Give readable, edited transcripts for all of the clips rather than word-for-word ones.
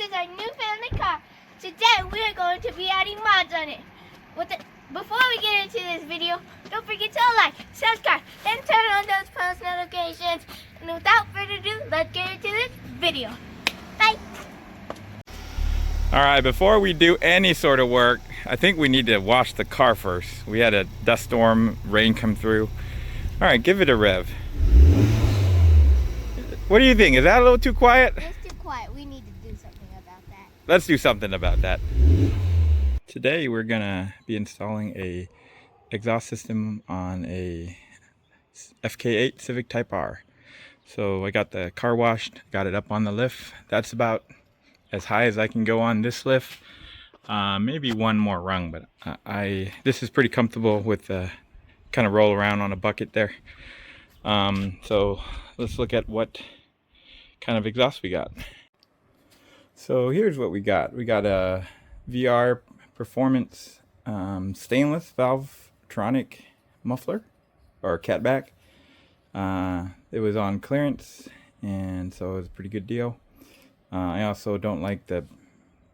is our new family car. Today we are going to be adding mods on it. Before we get into this video, don't forget to like, subscribe, and turn on those post notifications. And without further ado, let's get into this video. Bye! Alright, before we do any sort of work, I think we need to wash the car first. We had a dust storm, rain come through. Alright, give it a rev. What do you think? Is that a little too quiet? It's too quiet. We need to do something about that. Let's do something about that. Today we're gonna be installing a exhaust system on a FK8 Civic Type-R. So I got the car washed, got it up on the lift. That's about as high as I can go on this lift. Maybe one more rung, but this is pretty comfortable with kind of roll around on a bucket there. So let's look at what kind of exhaust we got. So here's what we got. We got a VR Performance stainless valvetronic muffler or catback. It was on clearance, and so it was a pretty good deal. I also don't like the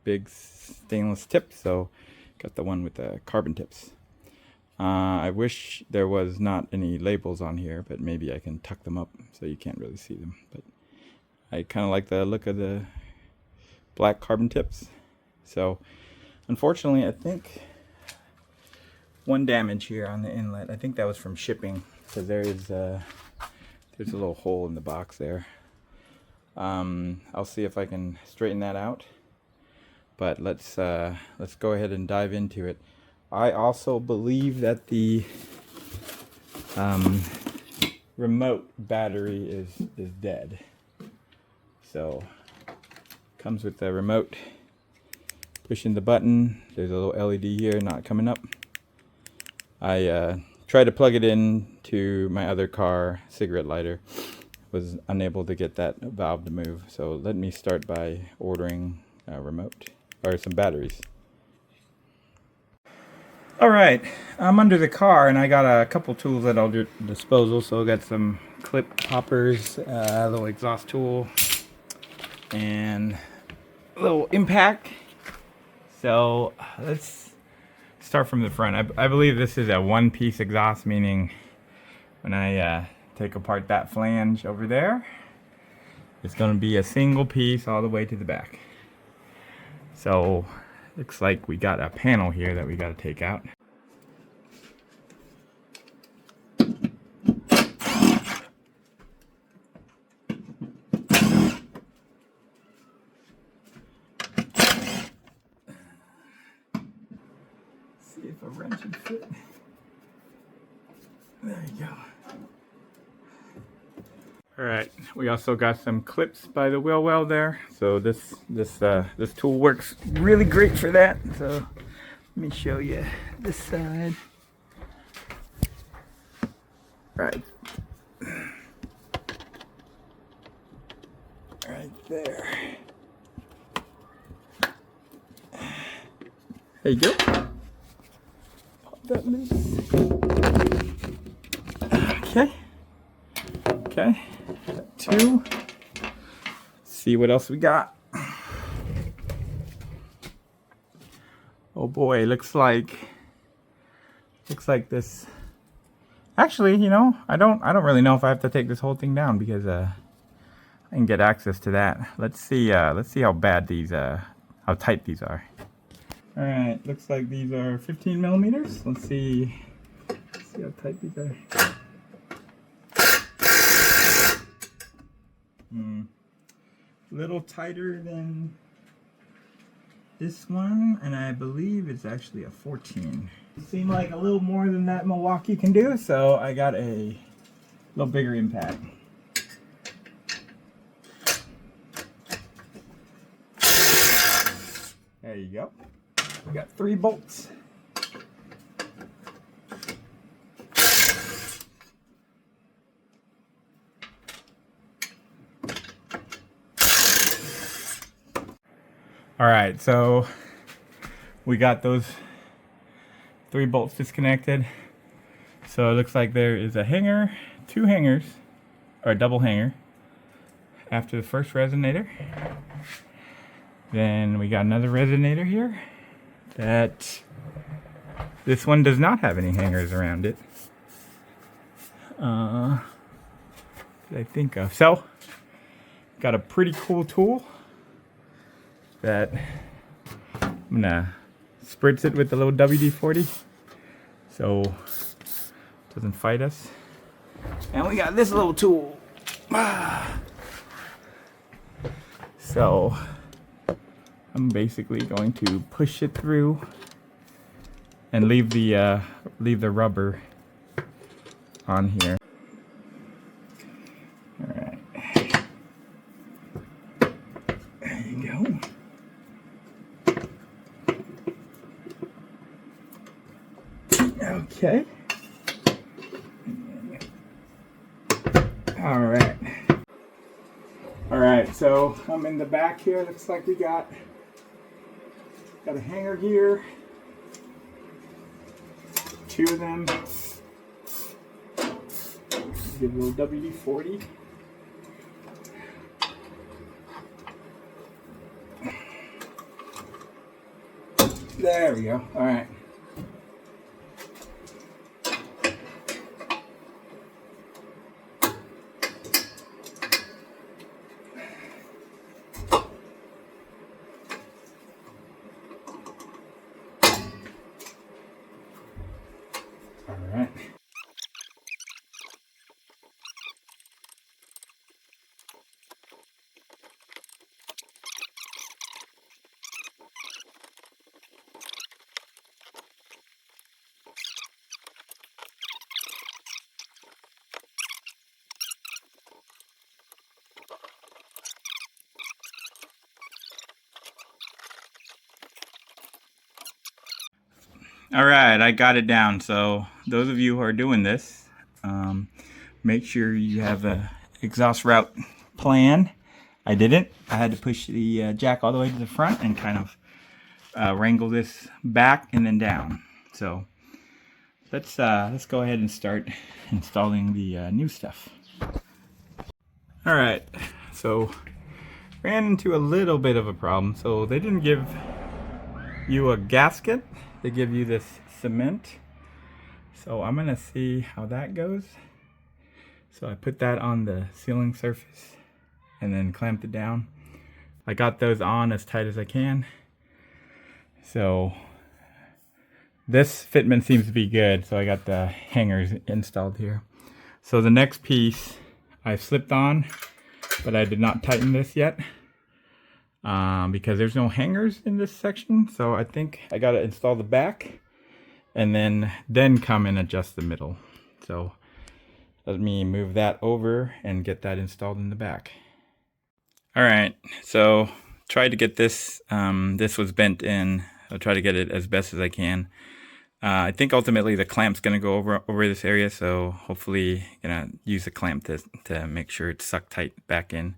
big stainless tips, so got the one with the carbon tips. I wish there was not any labels on here, but maybe I can tuck them up so you can't really see them. But I kind of like the look of the black carbon tips. So unfortunately, I think one damage here on the inlet. I think that was from shipping, because there's a little hole in the box there. I'll see if I can straighten that out. But let's go ahead and dive into it. I also believe that the remote battery is dead. So comes with the remote. Pushing the button, there's a little LED here not coming up. I tried to plug it in to my other car cigarette lighter, was unable to get that valve to move. So let me start by ordering a remote or some batteries. Alright, I'm under the car and I got a couple tools at our disposal. So I got some clip poppers, a little exhaust tool, and a little impact. So let's start from the front. I believe this is a one-piece exhaust, meaning when I take apart that flange over there, it's going to be a single piece all the way to the back. So looks like we got a panel here that we got to take out. See if a wrench would fit. There you go. Alright, we also got some clips by the wheel well there. So this tool works really great for that. So let me show you this side. Right there. There you go. Pop that loose. Okay. Two. Let's see what else we got. Oh boy, looks like this. Actually, you know, I don't really know if I have to take this whole thing down, because I can get access to that. Let's see how bad these how tight these are. All right, looks like these are 15 millimeters. Let's see how tight these are. Little tighter than this one, and I believe it's actually a 14. Seemed like a little more than that Milwaukee can do, so I got a little bigger impact. There you go. We got 3 bolts. Alright, so we got those 3 bolts disconnected. So it looks like there is a hanger, 2 hangers, or a double hanger after the first resonator. Then we got another resonator here that this one does not have any hangers around it. That I think of. So, got a pretty cool tool that I'm gonna spritz it with the little WD-40 so it doesn't fight us. And we got this little tool. So I'm basically going to push it through and leave the rubber on here. All right. There you go. Okay. All right. All right, so I'm in the back here. Looks like we got a hanger here. 2 of them. Give a little WD-40. There we go. All right. All right. All right, I got it down. So those of you who are doing this, make sure you have a exhaust route plan. I didn't. I had to push the jack all the way to the front and kind of wrangle this back and then down. So let's go ahead and start installing the new stuff. All right, so ran into a little bit of a problem. So they didn't give you a gasket. They give you this cement. So I'm gonna see how that goes. So I put that on the sealing surface and then clamped it down. I got those on as tight as I can. So this fitment seems to be good. So I got the hangers installed here. So the next piece I slipped on, but I did not tighten this yet. Because there's no hangers in this section, so I think I gotta install the back and then come and adjust the middle. So let me move that over and get that installed in the back. All right, so tried to get this. This was bent in. I'll try to get it as best as I can. I think ultimately the clamp's gonna go over this area, so hopefully gonna use the clamp to make sure it's sucked tight back in.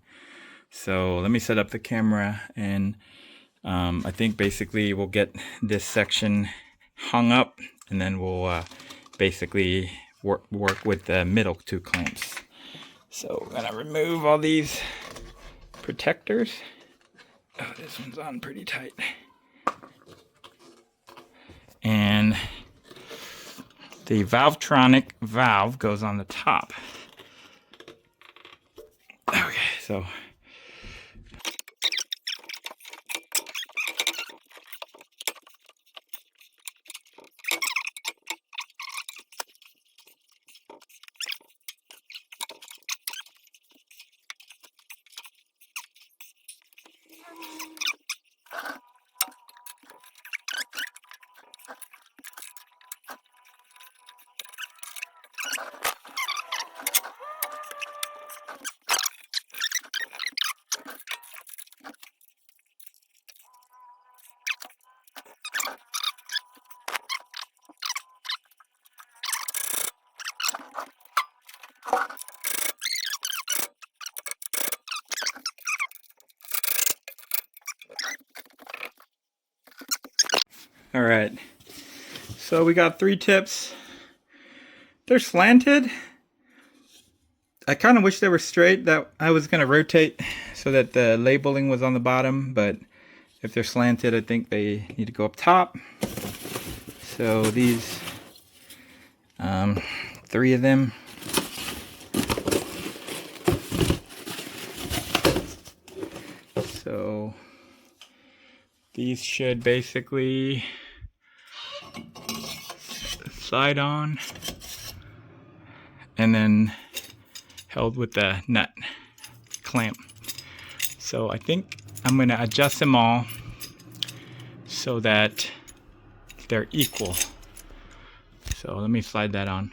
So let me set up the camera, and I think basically we'll get this section hung up, and then we'll basically work with the middle 2 clamps. So I'm gonna remove all these protectors. Oh, this one's on pretty tight. And the valvetronic valve goes on the top. Okay, so all right, so we got 3 tips. They're slanted. I kind of wish they were straight. That I was going to rotate so that the labeling was on the bottom, but If they're slanted, I think they need to go up top. So these, 3 of them. So these should basically slide on and then held with the nut clamp. So I think I'm going to adjust them all so that they're equal. So let me slide that on.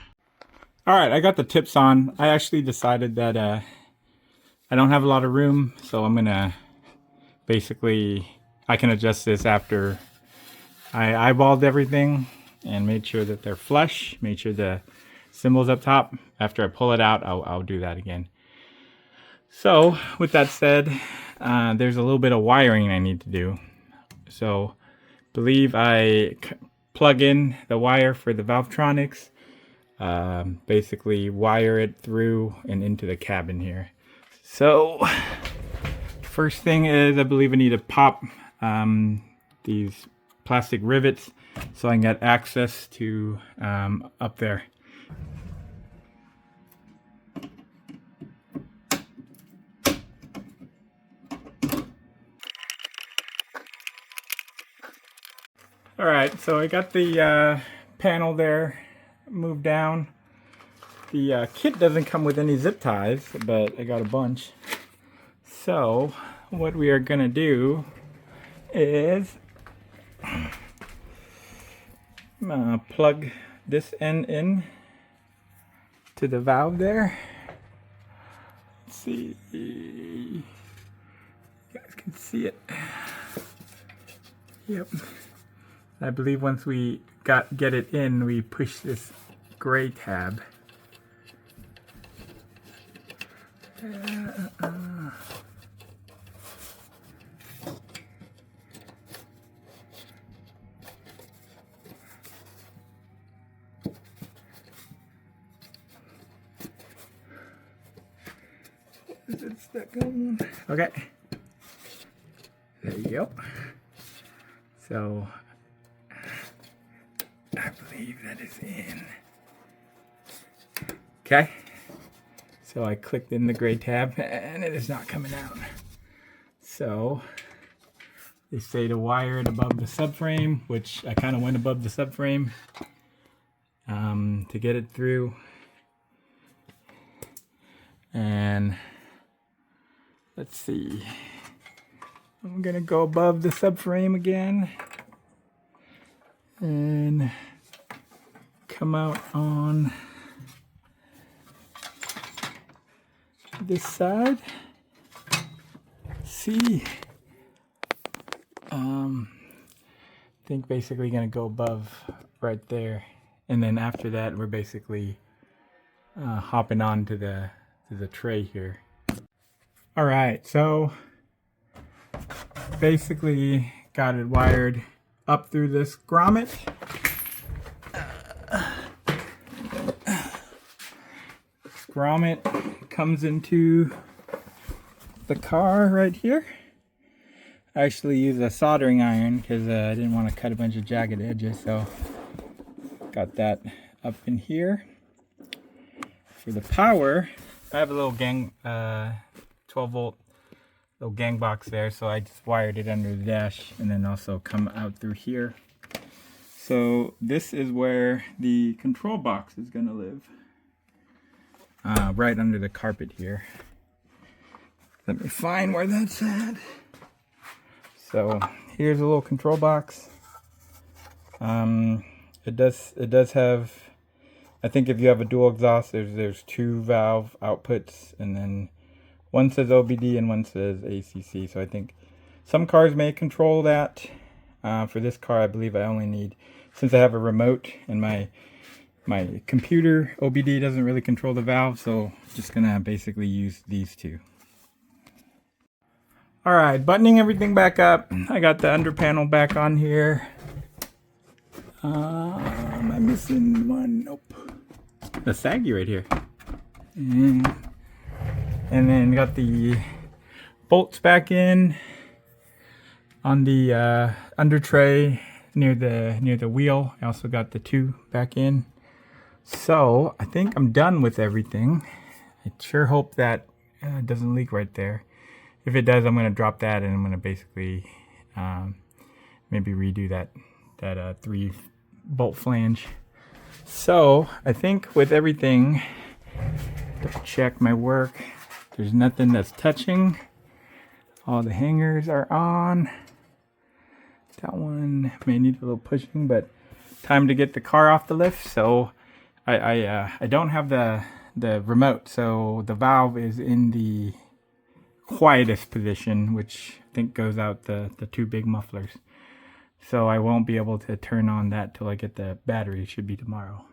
All right, I got the tips on. I actually decided that I don't have a lot of room, so I'm gonna basically, I can adjust this after I eyeballed everything and made sure that they're flush, made sure the symbol's up top. After I pull it out, I'll do that again. So with that said, there's a little bit of wiring I need to do. So believe I plug in the wire for the valvetronics, basically wire it through and into the cabin here. So first thing is, I believe I need to pop these plastic rivets so I can get access to up there. All right, so I got the panel there moved down. The kit doesn't come with any zip ties, but I got a bunch. So what we are gonna do is plug this end in to the valve there. Let's see, you guys can see it. Yep. I believe once we get it in, we push this gray tab. Is it stuck on? Okay. There you go. So I believe that is in. Okay. So I clicked in the gray tab and it is not coming out. So they say to wire it above the subframe, which I kind of went above the subframe to get it through. And let's see. I'm gonna go above the subframe again and come out on this side. See, I think basically gonna go above right there, and then after that we're basically hopping on to the tray here. All right, so basically got it wired up through this grommet. This grommet comes into the car right here. I actually use a soldering iron because I didn't want to cut a bunch of jagged edges, so got that up in here. For the power, I have a little 12 volt little gang box there, so I just wired it under the dash and then also come out through here. So this is where the control box is gonna live, right under the carpet here. Let me find where that's at. So here's a little control box. It does have, I think if you have a dual exhaust, there's 2 valve outputs, and then one says OBD and one says ACC. So I think some cars may control that. For this car, I believe I only need, since I have a remote and my computer OBD doesn't really control the valve, so just gonna basically use these 2. All right, buttoning everything back up. I got the under panel back on here. Am I missing one? Nope. The saggy right here. And then got the bolts back in. on the under tray near the wheel. I also got the 2 back in. So I think I'm done with everything. I sure hope that it doesn't leak right there. If it does, I'm going to drop that and I'm going to basically maybe redo that 3-bolt flange. So I think with everything, double check my work. There's nothing that's touching. All the hangers are on. That one may need a little pushing, but time to get the car off the lift. So I don't have the remote, so the valve is in the quietest position, which I think goes out the 2 big mufflers. So I won't be able to turn on that till I get the battery. It should be tomorrow.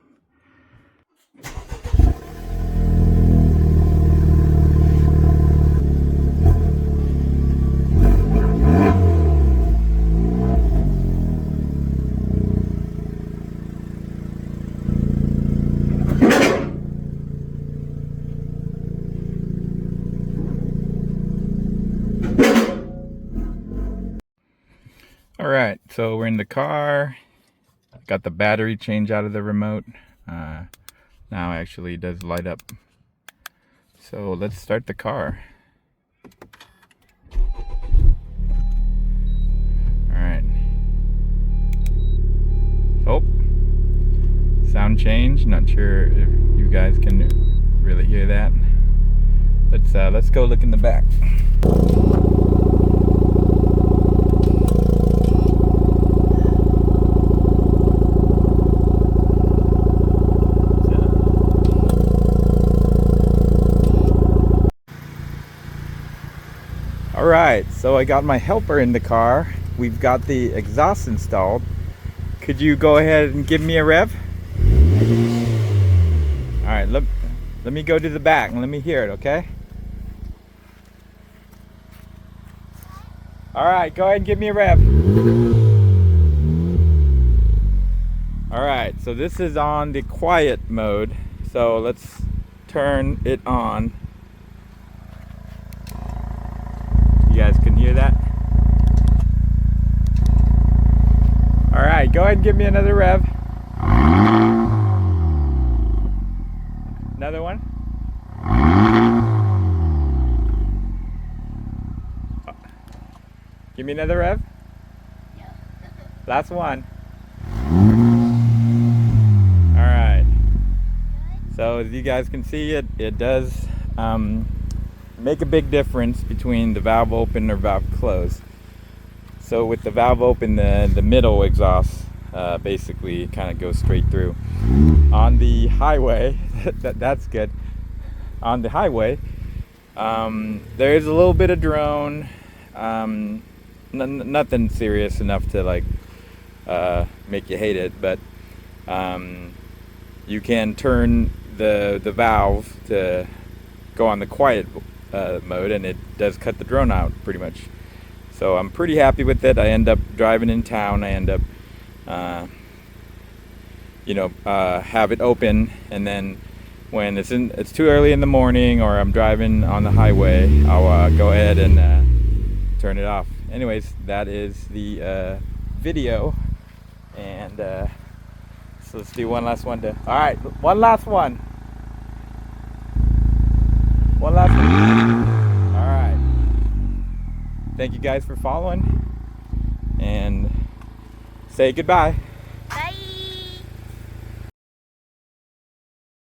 All right, so we're in the car. Got the battery change out of the remote. Now actually it does light up. So let's start the car. All right. Oh, sound change. Not sure if you guys can really hear that. Let's go look in the back. All right, so I got my helper in the car. We've got the exhaust installed. Could you go ahead and give me a rev? All right, let me go to the back and let me hear it, okay? All right, go ahead and give me a rev. All right, so this is on the quiet mode. So let's turn it on. You guys can hear that? All right, go ahead and give me another rev. Another one. Give me another rev. Last one. All right. So as you guys can see, it does make a big difference between the valve open or valve close. So with the valve open, the middle exhaust basically kind of goes straight through. On the highway, that's good. On the highway, there is a little bit of drone. Nothing serious enough to like make you hate it, but you can turn the valve to go on the quiet mode, and it does cut the drone out pretty much. So I'm pretty happy with it. I end up driving in town. I end up have it open, and then when it's too early in the morning or I'm driving on the highway, I'll go ahead and turn it off. Anyways, that is the video, and so let's do one last one. All right, one last one. One last one. All right. Thank you guys for following, and say goodbye.